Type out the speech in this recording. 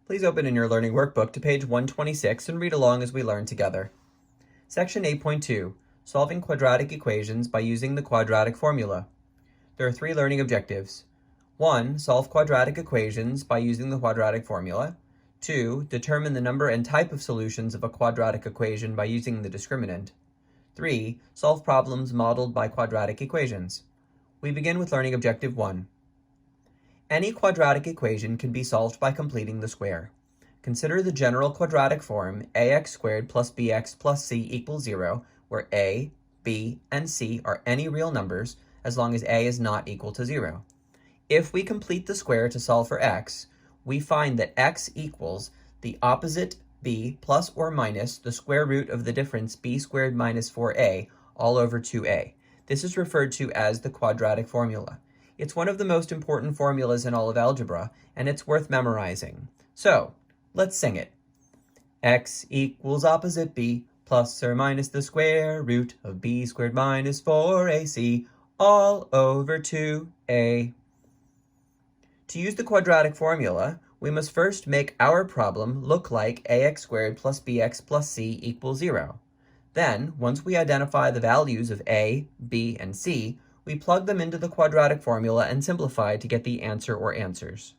Please open in your learning workbook to page 126 and read along as we learn together. Section 8.2, Solving Quadratic Equations by Using the Quadratic Formula. There are three learning objectives. 1. Solve quadratic equations by using the quadratic formula. 2. Determine the number and type of solutions of a quadratic equation by using the discriminant. 3. Solve problems modeled by quadratic equations. We begin with learning objective 1. Any quadratic equation can be solved by completing the square. Consider the general quadratic form ax squared plus bx plus c equals 0, where a, b, and c are any real numbers as long as a is not equal to 0. If we complete the square to solve for x, we find that x equals the opposite b plus or minus the square root of the difference b squared minus 4a all over 2a. This is referred to as the quadratic formula. It's one of the most important formulas in all of algebra, and it's worth memorizing. So, let's sing it. X equals opposite b plus or minus the square root of b squared minus 4ac all over 2a. To use the quadratic formula, we must first make our problem look like ax squared plus bx plus c equals 0. Then, once we identify the values of a, b, and c, we plug them into the quadratic formula and simplify to get the answer or answers.